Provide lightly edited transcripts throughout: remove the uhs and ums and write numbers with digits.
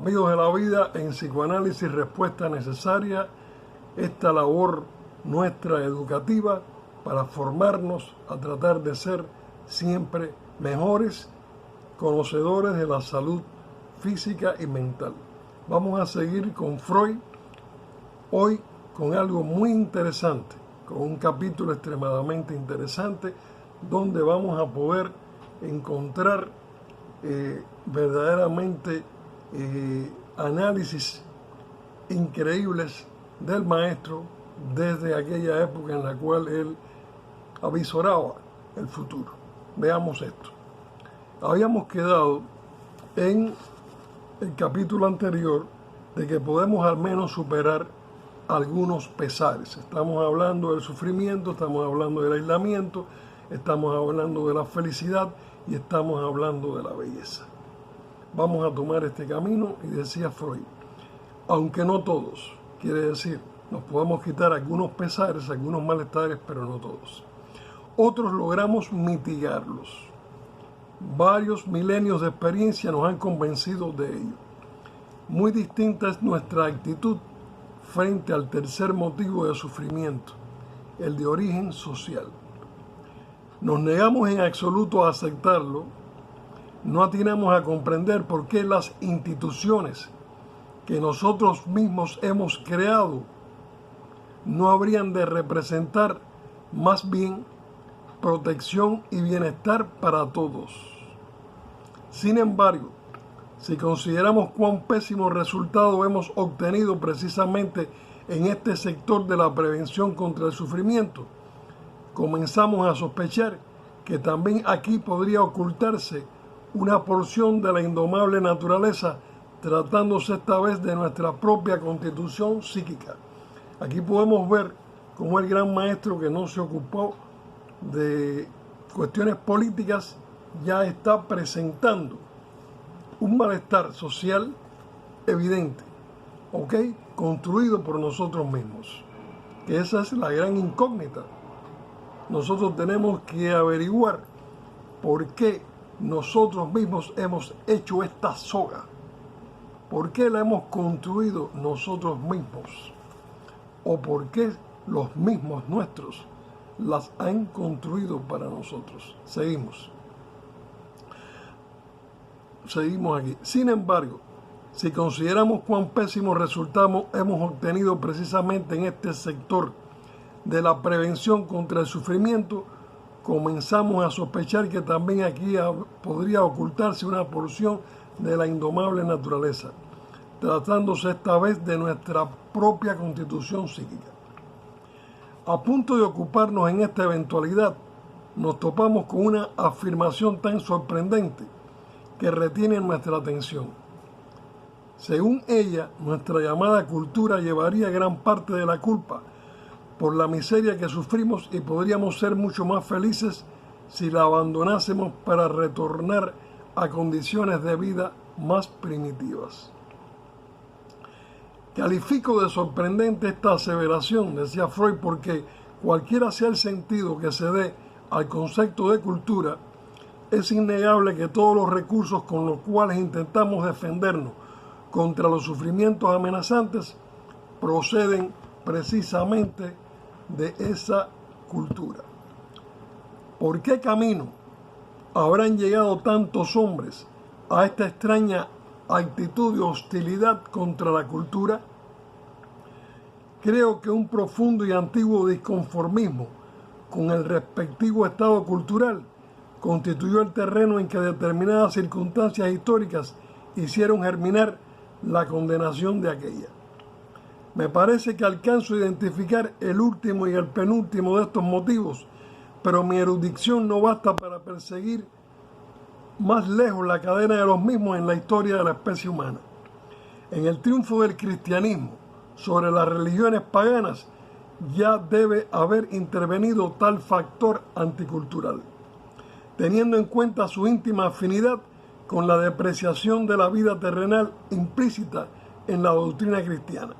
Amigos de la vida, en Psicoanálisis Respuesta Necesaria, esta labor nuestra educativa para formarnos a tratar de ser siempre mejores conocedores de la salud física y mental. Vamos a seguir con Freud hoy con algo muy interesante, con un capítulo extremadamente interesante donde vamos a poder encontrar verdaderamente análisis increíbles del maestro desde aquella época en la cual él avisoraba el futuro. Veamos esto. Habíamos quedado en el capítulo anterior de que podemos al menos superar algunos pesares. Estamos hablando del sufrimiento, estamos hablando del aislamiento, estamos hablando de la felicidad y estamos hablando de la belleza. Vamos a tomar este camino y decía Freud, aunque no todos, quiere decir, nos podemos quitar algunos pesares, algunos malestares, pero no todos. Otros logramos mitigarlos. Varios milenios de experiencia nos han convencido de ello. Muy distinta es nuestra actitud frente al tercer motivo de sufrimiento, el de origen social. Nos negamos en absoluto a aceptarlo, no atinamos a comprender por qué las instituciones que nosotros mismos hemos creado no habrían de representar más bien protección y bienestar para todos. Sin embargo, si consideramos cuán pésimo resultado hemos obtenido precisamente en este sector de la prevención contra el sufrimiento, comenzamos a sospechar que también aquí podría ocultarse una porción de la indomable naturaleza, tratándose esta vez de nuestra propia constitución psíquica. Aquí podemos ver cómo el gran maestro que no se ocupó de cuestiones políticas ya está presentando un malestar social evidente, construido por nosotros mismos, que esa es la gran incógnita. Nosotros tenemos que averiguar por qué nosotros mismos hemos hecho esta soga, por qué la hemos construido nosotros mismos, o por qué los mismos nuestros las han construido para nosotros. Seguimos aquí. Sin embargo, si consideramos cuán pésimos resultados hemos obtenido precisamente en este sector de la prevención contra el sufrimiento, comenzamos a sospechar que también aquí podría ocultarse una porción de la indomable naturaleza, tratándose esta vez de nuestra propia constitución psíquica. A punto de ocuparnos en esta eventualidad, nos topamos con una afirmación tan sorprendente que retiene nuestra atención. Según ella, nuestra llamada cultura llevaría gran parte de la culpa por la miseria que sufrimos y podríamos ser mucho más felices si la abandonásemos para retornar a condiciones de vida más primitivas. Califico de sorprendente esta aseveración, decía Freud, porque cualquiera sea el sentido que se dé al concepto de cultura, es innegable que todos los recursos con los cuales intentamos defendernos contra los sufrimientos amenazantes proceden precisamente de esa cultura. ¿Por qué camino habrán llegado tantos hombres a esta extraña actitud de hostilidad contra la cultura? Creo que un profundo y antiguo disconformismo con el respectivo estado cultural constituyó el terreno en que determinadas circunstancias históricas hicieron germinar la condenación de aquella. Me parece que alcanzo a identificar el último y el penúltimo de estos motivos, pero mi erudición no basta para perseguir más lejos la cadena de los mismos en la historia de la especie humana. En el triunfo del cristianismo sobre las religiones paganas ya debe haber intervenido tal factor anticultural, teniendo en cuenta su íntima afinidad con la depreciación de la vida terrenal implícita en la doctrina cristiana.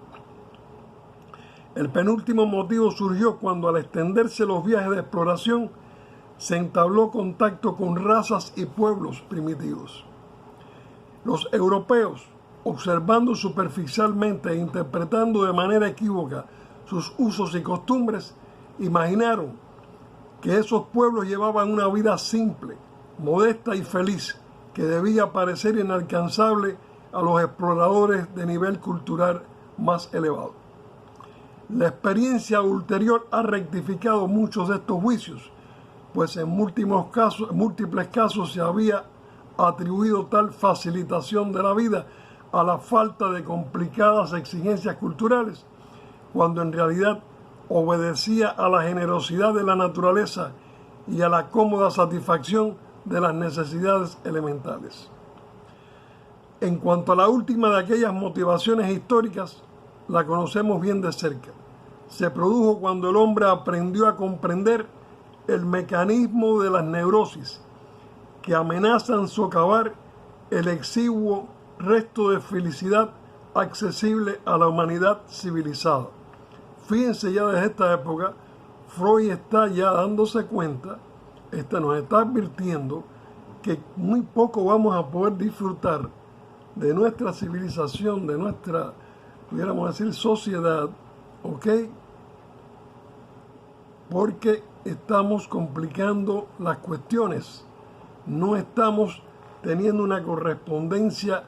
El penúltimo motivo surgió cuando, al extenderse los viajes de exploración, se entabló contacto con razas y pueblos primitivos. Los europeos, observando superficialmente e interpretando de manera equívoca sus usos y costumbres, imaginaron que esos pueblos llevaban una vida simple, modesta y feliz, que debía parecer inalcanzable a los exploradores de nivel cultural más elevado. La experiencia ulterior ha rectificado muchos de estos juicios, pues en múltiples casos se había atribuido tal facilitación de la vida a la falta de complicadas exigencias culturales, cuando en realidad obedecía a la generosidad de la naturaleza y a la cómoda satisfacción de las necesidades elementales. En cuanto a la última de aquellas motivaciones históricas, la conocemos bien de cerca. Se produjo cuando el hombre aprendió a comprender el mecanismo de las neurosis que amenazan socavar el exiguo resto de felicidad accesible a la humanidad civilizada. Fíjense, ya desde esta época, Freud está ya dándose cuenta, nos está advirtiendo que muy poco vamos a poder disfrutar de nuestra civilización, de nuestra, pudiéramos decir, sociedad, ¿ok? Porque estamos complicando las cuestiones, no estamos teniendo una correspondencia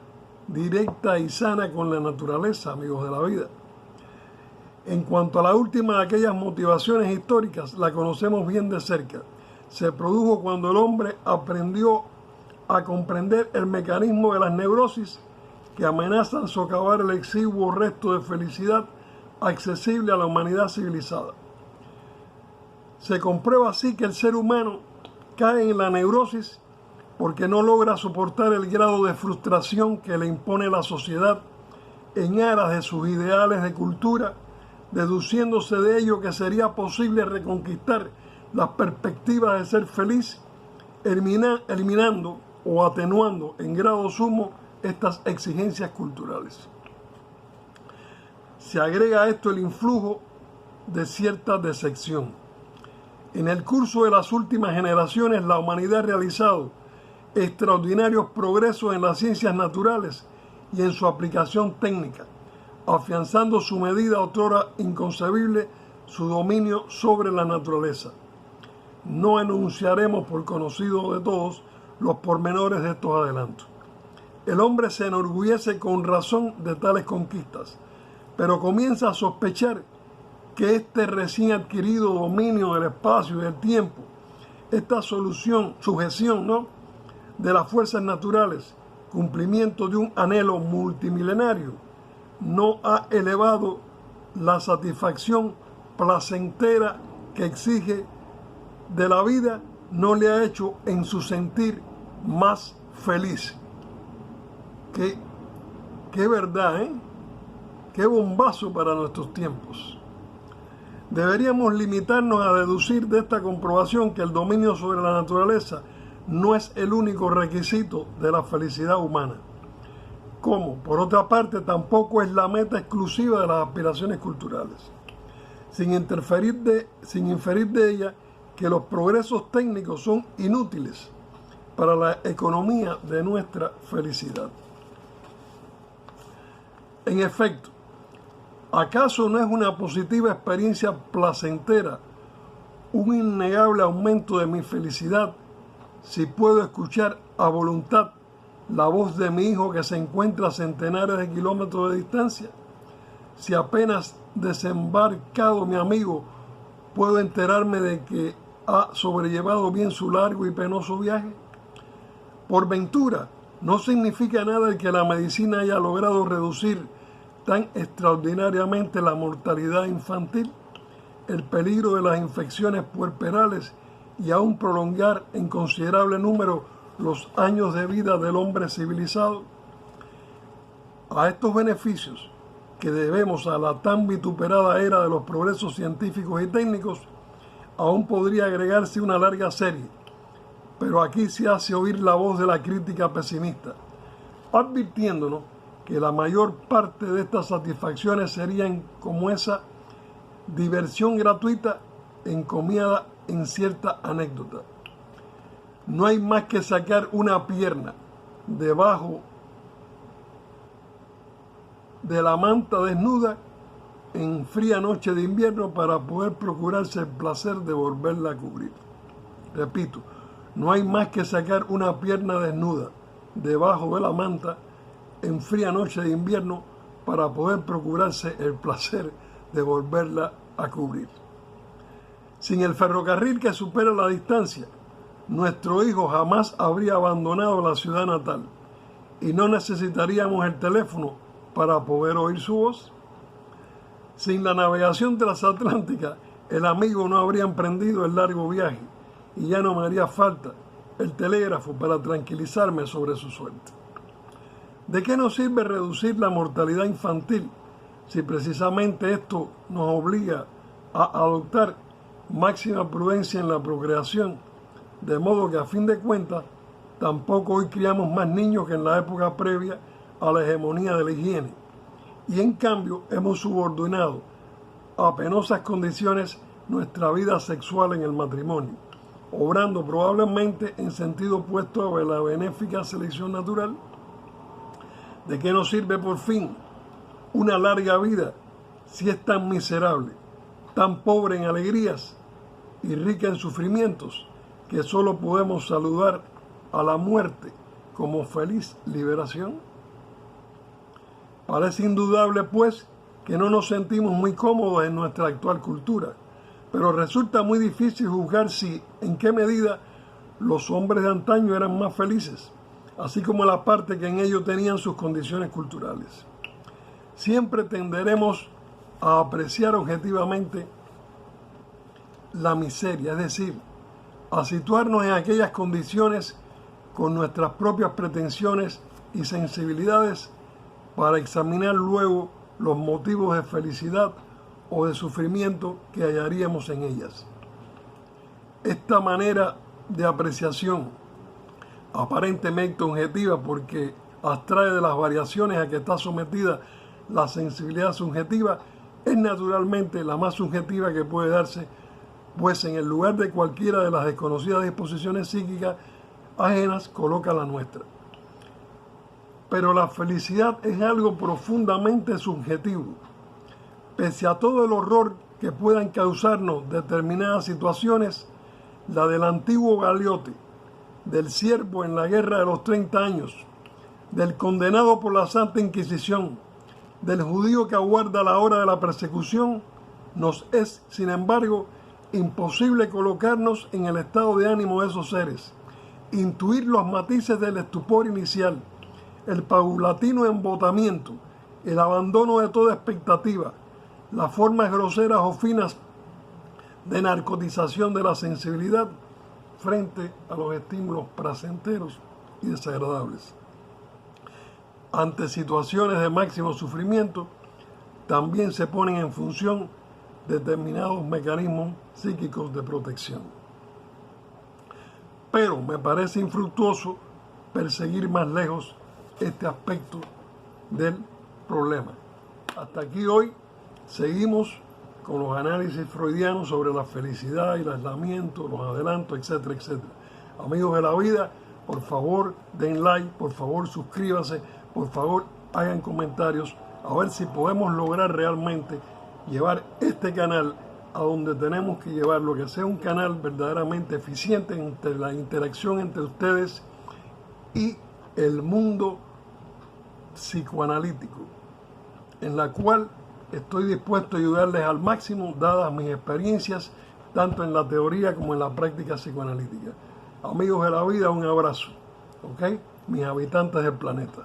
directa y sana con la naturaleza, amigos de la vida. En cuanto a la última de aquellas motivaciones históricas, la conocemos bien de cerca. Se produjo cuando el hombre aprendió a comprender el mecanismo de las neurosis que amenazan socavar el exiguo resto de felicidad accesible a la humanidad civilizada. Se comprueba así que el ser humano cae en la neurosis porque no logra soportar el grado de frustración que le impone la sociedad en aras de sus ideales de cultura, deduciéndose de ello que sería posible reconquistar las perspectivas de ser feliz, eliminando o atenuando en grado sumo estas exigencias culturales. Se agrega a esto el influjo de cierta decepción. En el curso de las últimas generaciones, la humanidad ha realizado extraordinarios progresos en las ciencias naturales y en su aplicación técnica, afianzando su medida otrora inconcebible, su dominio sobre la naturaleza. No enunciaremos por conocido de todos los pormenores de estos adelantos. El hombre se enorgullece con razón de tales conquistas, pero comienza a sospechar que este recién adquirido dominio del espacio y del tiempo, esta sujeción, de las fuerzas naturales, cumplimiento de un anhelo multimilenario, no ha elevado la satisfacción placentera que exige de la vida, no le ha hecho en su sentir más feliz. Qué verdad, ¿eh? Qué bombazo para nuestros tiempos. Deberíamos limitarnos a deducir de esta comprobación que el dominio sobre la naturaleza no es el único requisito de la felicidad humana. Como, por otra parte, tampoco es la meta exclusiva de las aspiraciones culturales. Sin inferir de ella que los progresos técnicos son inútiles para la economía de nuestra felicidad. En efecto, ¿acaso no es una positiva experiencia placentera, un innegable aumento de mi felicidad, si puedo escuchar a voluntad la voz de mi hijo que se encuentra a centenares de kilómetros de distancia? Si apenas desembarcado mi amigo, puedo enterarme de que ha sobrellevado bien su largo y penoso viaje. Por ventura, no significa nada el que la medicina haya logrado reducir tan extraordinariamente la mortalidad infantil, el peligro de las infecciones puerperales y aún prolongar en considerable número los años de vida del hombre civilizado. A estos beneficios que debemos a la tan vituperada era de los progresos científicos y técnicos, aún podría agregarse una larga serie, pero aquí se hace oír la voz de la crítica pesimista, advirtiéndonos que la mayor parte de estas satisfacciones serían como esa diversión gratuita encomiada en cierta anécdota. No hay más que sacar una pierna debajo de la manta desnuda en fría noche de invierno para poder procurarse el placer de volverla a cubrir. Repito, no hay más que sacar una pierna desnuda debajo de la manta en fría noche de invierno para poder procurarse el placer de volverla a cubrir. Sin el ferrocarril que supera la distancia, nuestro hijo jamás habría abandonado la ciudad natal y no necesitaríamos el teléfono para poder oír su voz. Sin la navegación transatlántica, el amigo no habría emprendido el largo viaje y ya no me haría falta el telégrafo para tranquilizarme sobre su suerte. ¿De qué nos sirve reducir la mortalidad infantil si precisamente esto nos obliga a adoptar máxima prudencia en la procreación? De modo que a fin de cuentas, tampoco hoy criamos más niños que en la época previa a la hegemonía de la higiene. Y en cambio hemos subordinado a penosas condiciones nuestra vida sexual en el matrimonio, obrando probablemente en sentido opuesto a la benéfica selección natural. ¿De qué nos sirve por fin una larga vida si es tan miserable, tan pobre en alegrías y rica en sufrimientos, que solo podemos saludar a la muerte como feliz liberación? Parece indudable, pues, que no nos sentimos muy cómodos en nuestra actual cultura, pero resulta muy difícil juzgar en qué medida los hombres de antaño eran más felices, así como la parte que en ellos tenían sus condiciones culturales. Siempre tenderemos a apreciar objetivamente la miseria, es decir, a situarnos en aquellas condiciones con nuestras propias pretensiones y sensibilidades para examinar luego los motivos de felicidad o de sufrimiento que hallaríamos en ellas. Esta manera de apreciación, aparentemente objetiva porque abstrae de las variaciones a que está sometida la sensibilidad subjetiva, es naturalmente la más subjetiva que puede darse, pues en el lugar de cualquiera de las desconocidas disposiciones psíquicas ajenas coloca la nuestra. Pero la felicidad es algo profundamente subjetivo. Pese a todo el horror que puedan causarnos determinadas situaciones, la del antiguo Galeote, del siervo en la guerra de los 30 años, del condenado por la Santa Inquisición, del judío que aguarda la hora de la persecución, nos es, sin embargo, imposible colocarnos en el estado de ánimo de esos seres, intuir los matices del estupor inicial, el paulatino embotamiento, el abandono de toda expectativa, las formas groseras o finas de narcotización de la sensibilidad frente a los estímulos placenteros y desagradables. Ante situaciones de máximo sufrimiento, también se ponen en función determinados mecanismos psíquicos de protección. Pero me parece infructuoso perseguir más lejos este aspecto del problema. Hasta aquí hoy seguimos con los análisis freudianos sobre la felicidad y el aislamiento, los adelantos, etcétera, etcétera. Amigos de la vida, por favor den like, por favor suscríbanse, por favor hagan comentarios, a ver si podemos lograr realmente llevar este canal a donde tenemos que llevarlo, que sea un canal verdaderamente eficiente entre la interacción entre ustedes y el mundo psicoanalítico, en la cual estoy dispuesto a ayudarles al máximo, dadas mis experiencias, tanto en la teoría como en la práctica psicoanalítica. Amigos de la vida, un abrazo, ¿ok? Mis habitantes del planeta.